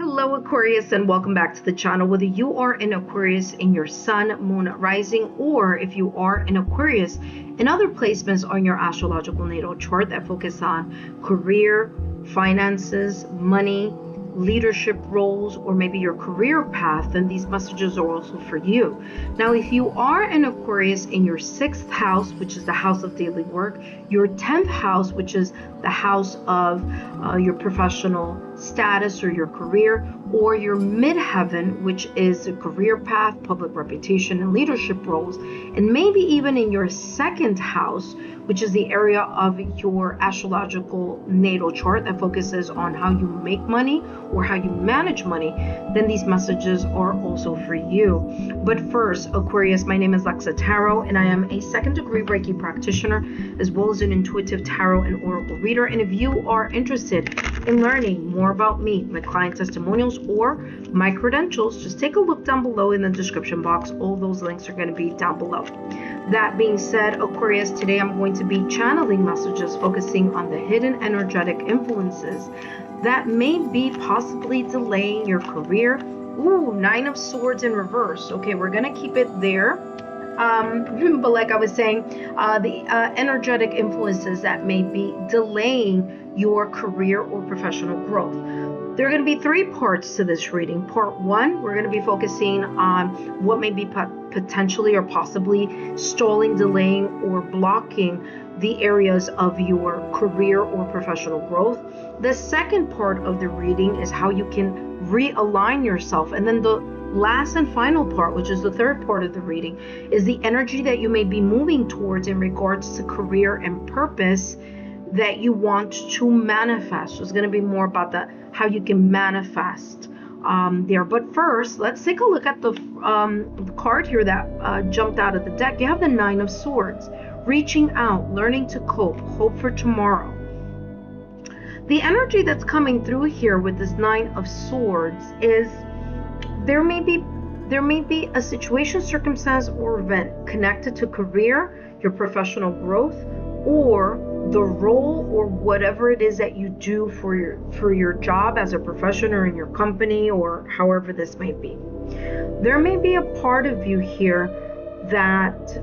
Hello Aquarius, and welcome back to the channel. Whether you are an Aquarius in your sun, moon, rising, or if you are an Aquarius in other placements on your astrological natal chart that focus on career, finances, money, leadership roles, or maybe your career path, then these messages are also for you. Now, if you are an Aquarius in your 6th house, which is the house of daily work, your 10th house, which is the house of your professional status or your career, or your midheaven, which is the career path, public reputation, and leadership roles, and maybe even in your 2nd house, which is the area of your astrological natal chart that focuses on how you make money or how you manage money, then these messages are also for you. But first, Aquarius, my name is Lexa Tarot, and I am a 2nd degree Reiki practitioner, as well as an intuitive tarot and oracle reader. And if you are interested in learning more about me, my client testimonials, or my credentials, just take a look down below in the description box. All those links are going to be down below. That being said, Aquarius, today I'm going to be channeling messages focusing on the hidden energetic influences that may be possibly delaying your career. Ooh, 9 of Swords in reverse. Okay, we're going to keep it there. But like I was saying, the energetic influences that may be delaying your career or professional growth. There are going to be 3 parts to this reading. Part 1, we're going to be focusing on what may be potentially or possibly stalling, delaying, or blocking the areas of your career or professional growth. The second part of the reading is how you can realign yourself. And then the last and final part, which is the third part of the reading, is the energy that you may be moving towards in regards to career and purpose that you want to manifest. So it's going to be more about how you can manifest there. But first, let's take a look at the card here that jumped out of the deck. You have the 9 of Swords, reaching out, learning to cope, hope for tomorrow. The energy that's coming through here with this 9 of Swords is there may be a situation, circumstance, or event connected to career, your professional growth, or the role or whatever it is that you do for your job as a professional in your company, or however this may be. There may be a part of you here that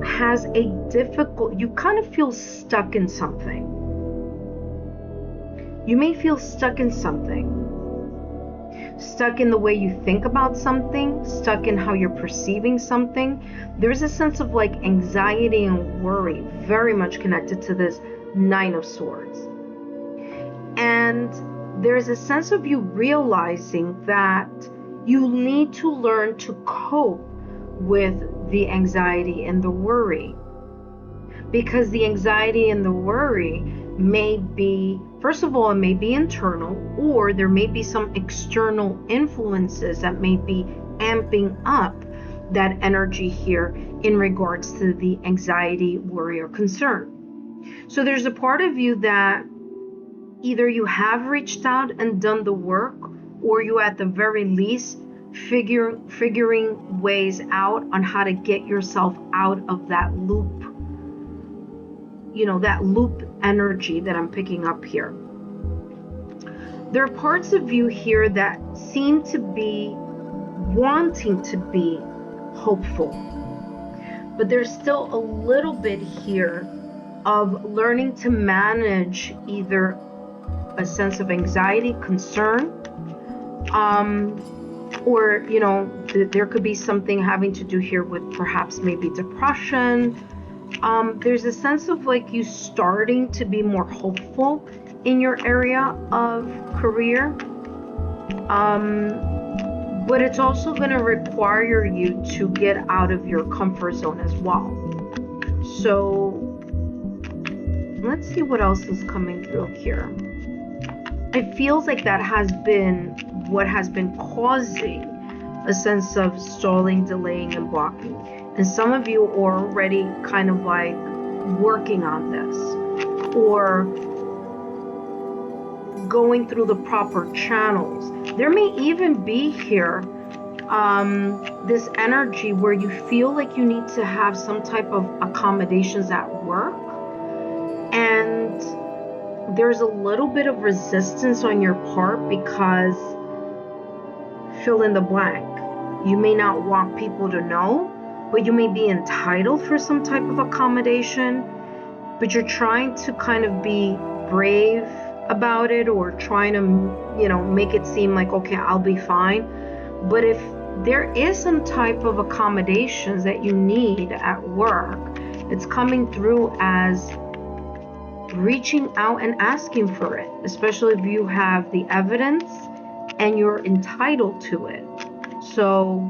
has you kind of feel stuck in something. You may feel stuck in something. Stuck in the way you think about something, stuck in how you're perceiving something. There's a sense of like anxiety and worry very much connected to this 9 of Swords. And there's a sense of you realizing that you need to learn to cope with the anxiety and the worry. Because the anxiety and the worry may be, first of all, it may be internal, or there may be some external influences that may be amping up that energy here in regards to the anxiety, worry, or concern. So there's a part of you that either you have reached out and done the work, or you at the very least figuring ways out on how to get yourself out of that loop. You know, that loop energy that I'm picking up here. There are parts of you here that seem to be wanting to be hopeful, but there's still a little bit here of learning to manage either a sense of anxiety, concern, or, you know, there could be something having to do here with perhaps maybe depression. There's a sense of like you starting to be more hopeful in your area of career. But it's also going to require you to get out of your comfort zone as well. So let's see what else is coming through here. It feels like that has been what has been causing a sense of stalling, delaying, and blocking. And some of you are already kind of like working on this, or going through the proper channels. There may even be here this energy where you feel like you need to have some type of accommodations at work, and there's a little bit of resistance on your part because fill in the blank. You may not want people to know, but you may be entitled for some type of accommodation, but you're trying to kind of be brave about it, or trying to, make it seem like, okay, I'll be fine. But if there is some type of accommodations that you need at work, it's coming through as reaching out and asking for it, especially if you have the evidence and you're entitled to it. So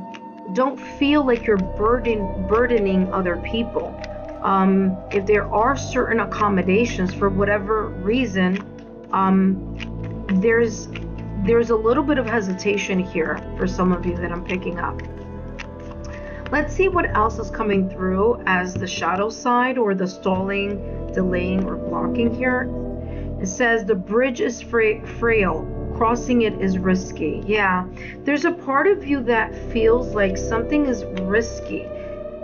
don't feel like you're burdening other people. If there are certain accommodations for whatever reason, there's a little bit of hesitation here for some of you that I'm picking up. Let's see what else is coming through as the shadow side, or the stalling, delaying, or blocking here. It says the bridge is frail. Crossing it is risky. Yeah, there's a part of you that feels like something is risky.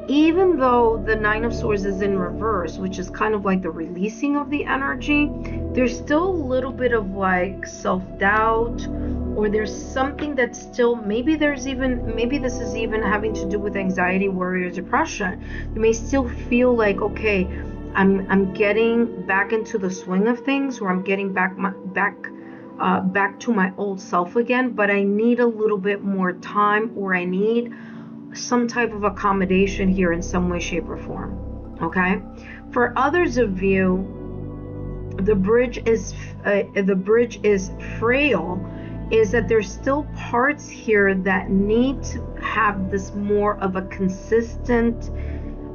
Even though the Nine of Swords is in reverse, which is kind of like the releasing of the energy, there's still a little bit of like self-doubt, or there's something that's still, maybe this is even having to do with anxiety, worry, or depression. You may still feel like, okay, I'm getting back into the swing of things, or I'm getting back to my old self again, but I need a little bit more time, or I need some type of accommodation here in some way, shape, or form. Okay, for others of you, the bridge is frail, is that there's still parts here that need to have this more of a consistent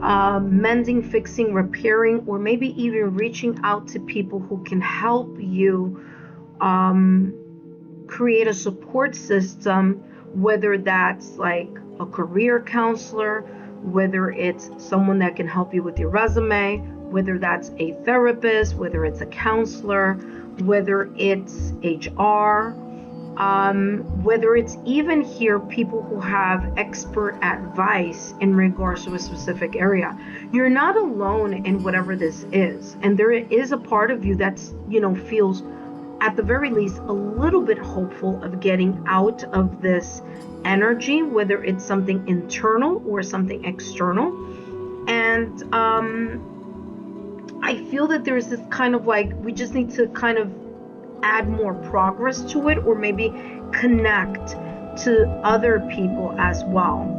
mending, fixing, repairing, or maybe even reaching out to people who can help you create a support system, whether that's like a career counselor, whether it's someone that can help you with your resume, whether that's a therapist, whether it's a counselor, whether it's HR, whether it's even here people who have expert advice in regards to a specific area. You're not alone in whatever this is, and there is a part of you that's, feels at the very least a little bit hopeful of getting out of this energy, whether it's something internal or something external. And I feel that there's this kind of like, we just need to kind of add more progress to it, or maybe connect to other people as well.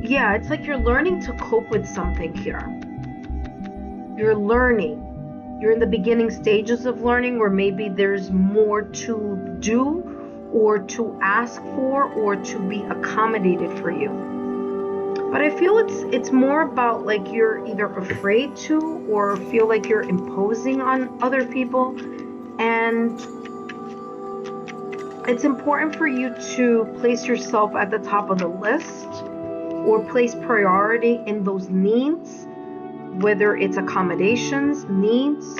Yeah, it's like you're learning to cope with something here. You're in the beginning stages of learning, or maybe there's more to do, or to ask for, or to be accommodated for you. But I feel it's more about like you're either afraid to, or feel like you're imposing on other people. And it's important for you to place yourself at the top of the list, or place priority in those needs, whether it's accommodations, needs,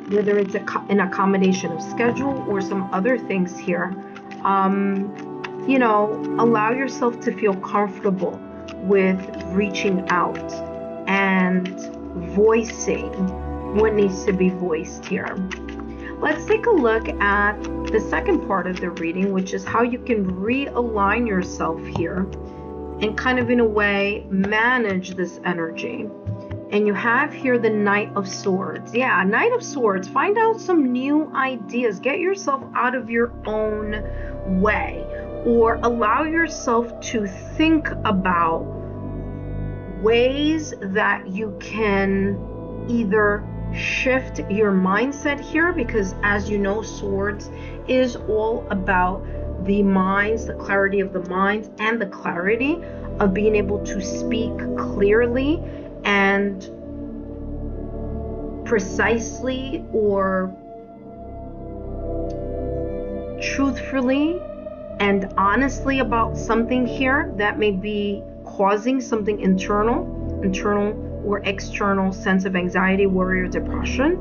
whether it's an accommodation of schedule, or some other things here. Allow yourself to feel comfortable with reaching out and voicing what needs to be voiced here. Let's take a look at the second part of the reading, which is how you can realign yourself here and kind of in a way manage this energy. And you have here the Knight of Swords. Yeah, Knight of Swords. Find out some new ideas. Get yourself out of your own way, or allow yourself to think about ways that you can either shift your mindset here, because as you know, swords is all about the minds, the clarity of the minds, and the clarity of being able to speak clearly and precisely, or truthfully and honestly about something here that may be causing something internal or external sense of anxiety, worry, or depression.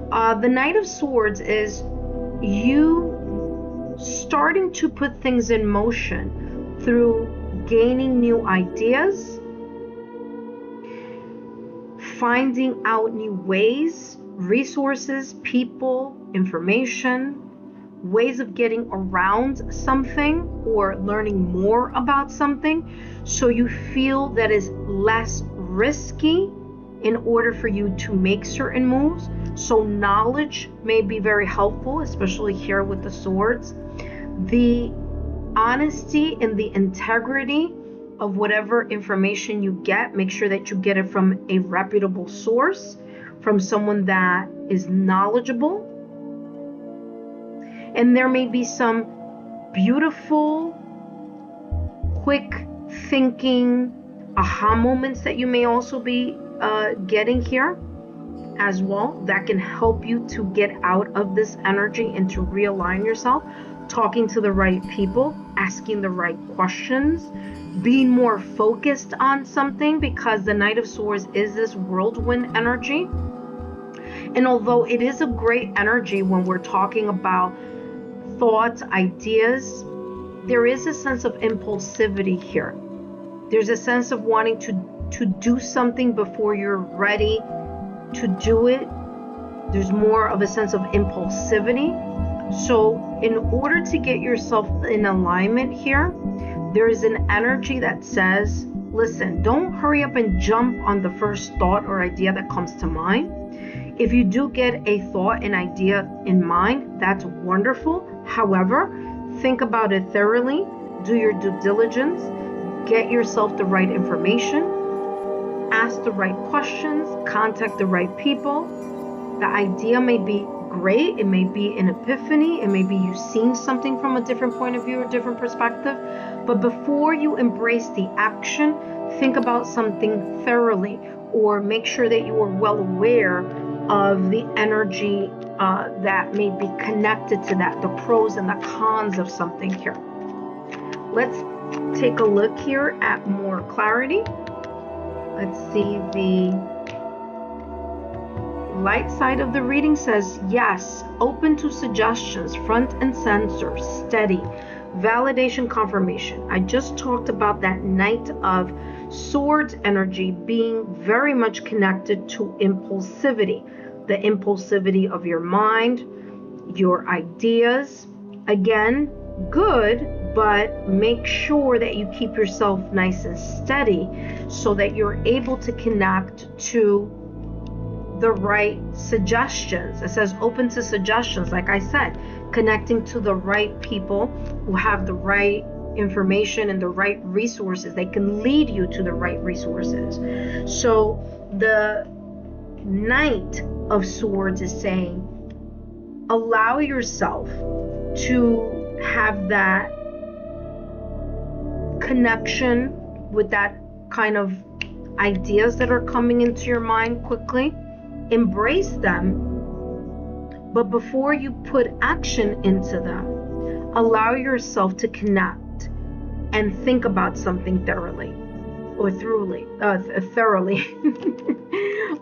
The Knight of Swords is you starting to put things in motion through gaining new ideas, finding out new ways resources, people, information, ways of getting around something or learning more about something, so you feel that is less risky in order for you to make certain moves. So knowledge may be very helpful, especially here with the swords. The honesty and the integrity of whatever information you get, make sure that you get it from a reputable source, from someone that is knowledgeable. And there may be some beautiful, quick thinking, aha moments that you may also be getting here as well, that can help you to get out of this energy and to realign yourself. Talking to the right people, asking the right questions, being more focused on something, because the Knight of Swords is this whirlwind energy. And although it is a great energy when we're talking about thoughts, ideas, there is a sense of impulsivity here. There's a sense of wanting to do something before you're ready to do it. There's more of a sense of impulsivity. So in order to get yourself in alignment here, there is an energy that says, listen, don't hurry up and jump on the first thought or idea that comes to mind. If you do get a thought and idea in mind, that's wonderful. However, think about it thoroughly, do your due diligence, get yourself the right information, ask the right questions, contact the right people. The idea may be great, it may be an epiphany, it may be you seeing something from a different point of view or different perspective, but before you embrace the action, think about something thoroughly, or make sure that you are well aware of the energy that may be connected to that, the pros and the cons of something here. Let's take a look here at more clarity. Let's see, the light side of the reading says, yes, open to suggestions, front and center, steady, validation, confirmation. I just talked about that Knight of Swords energy being very much connected to impulsivity, the impulsivity of your mind, your ideas. Again, good, but make sure that you keep yourself nice and steady so that you're able to connect to the right suggestions. It says open to suggestions, like I said, connecting to the right people who have the right information and the right resources. They can lead you to the right resources. So the Knight of Swords is saying, allow yourself to have that connection with that kind of ideas that are coming into your mind quickly. Embrace them, but before you put action into them, allow yourself to connect and think about something thoroughly.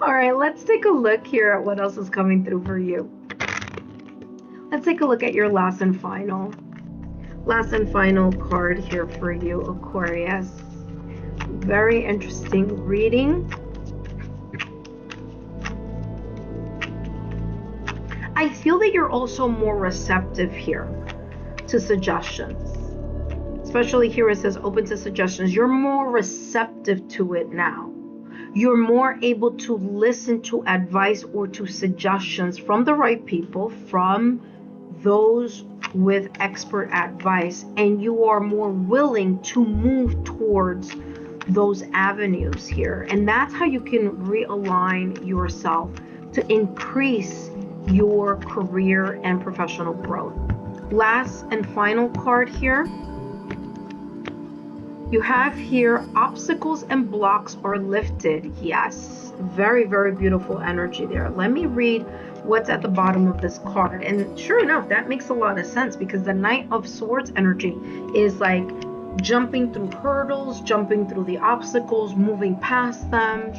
All right, let's take a look here at what else is coming through for you. Let's take a look at your last and final card here for you, Aquarius. Very interesting reading. I feel that you're also more receptive here to suggestions. Especially here it says open to suggestions. You're more receptive to it now. You're more able to listen to advice or to suggestions from the right people, from those with expert advice, and you are more willing to move towards those avenues here. And that's how you can realign yourself to increase your career and professional growth. Last and final card here, you have here obstacles and blocks are lifted. Yes, very, very beautiful energy there. Let me read what's at the bottom of this card. And sure enough, that makes a lot of sense, because the Knight of Swords energy is like jumping through hurdles, jumping through the obstacles, moving past them.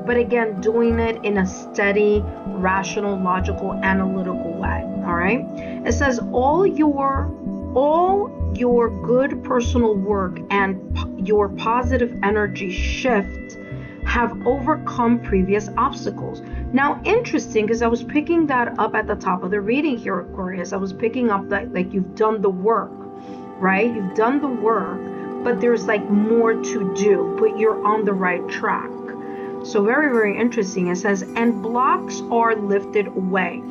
But again, doing it in a steady, rational, logical, analytical way. All right. It says all your good personal work and your positive energy shift have overcome previous obstacles. Now, interesting, because I was picking that up at the top of the reading here, Aquarius. I was picking up that, like, you've done the work, right? You've done the work, but there's like more to do, but you're on the right track. So very, very interesting. It says, and blocks are lifted away.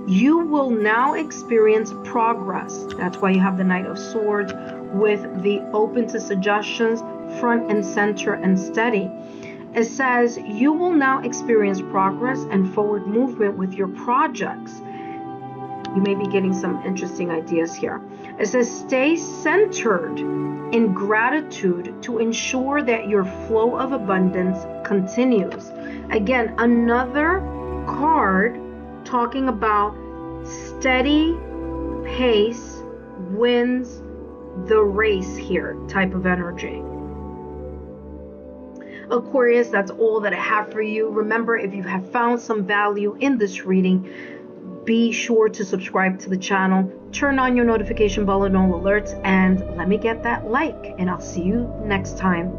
You will now experience progress. That's why you have the Knight of Swords with the open to suggestions, front and center and steady. It says, you will now experience progress and forward movement with your projects. You may be getting some interesting ideas here. It says, stay centered in gratitude to ensure that your flow of abundance continues. Again, another card talking about steady pace wins the race here type of energy. Aquarius, that's all that I have for you. Remember, if you have found some value in this reading, be sure to subscribe to the channel, turn on your notification bell and all alerts, and let me get that like, and I'll see you next time.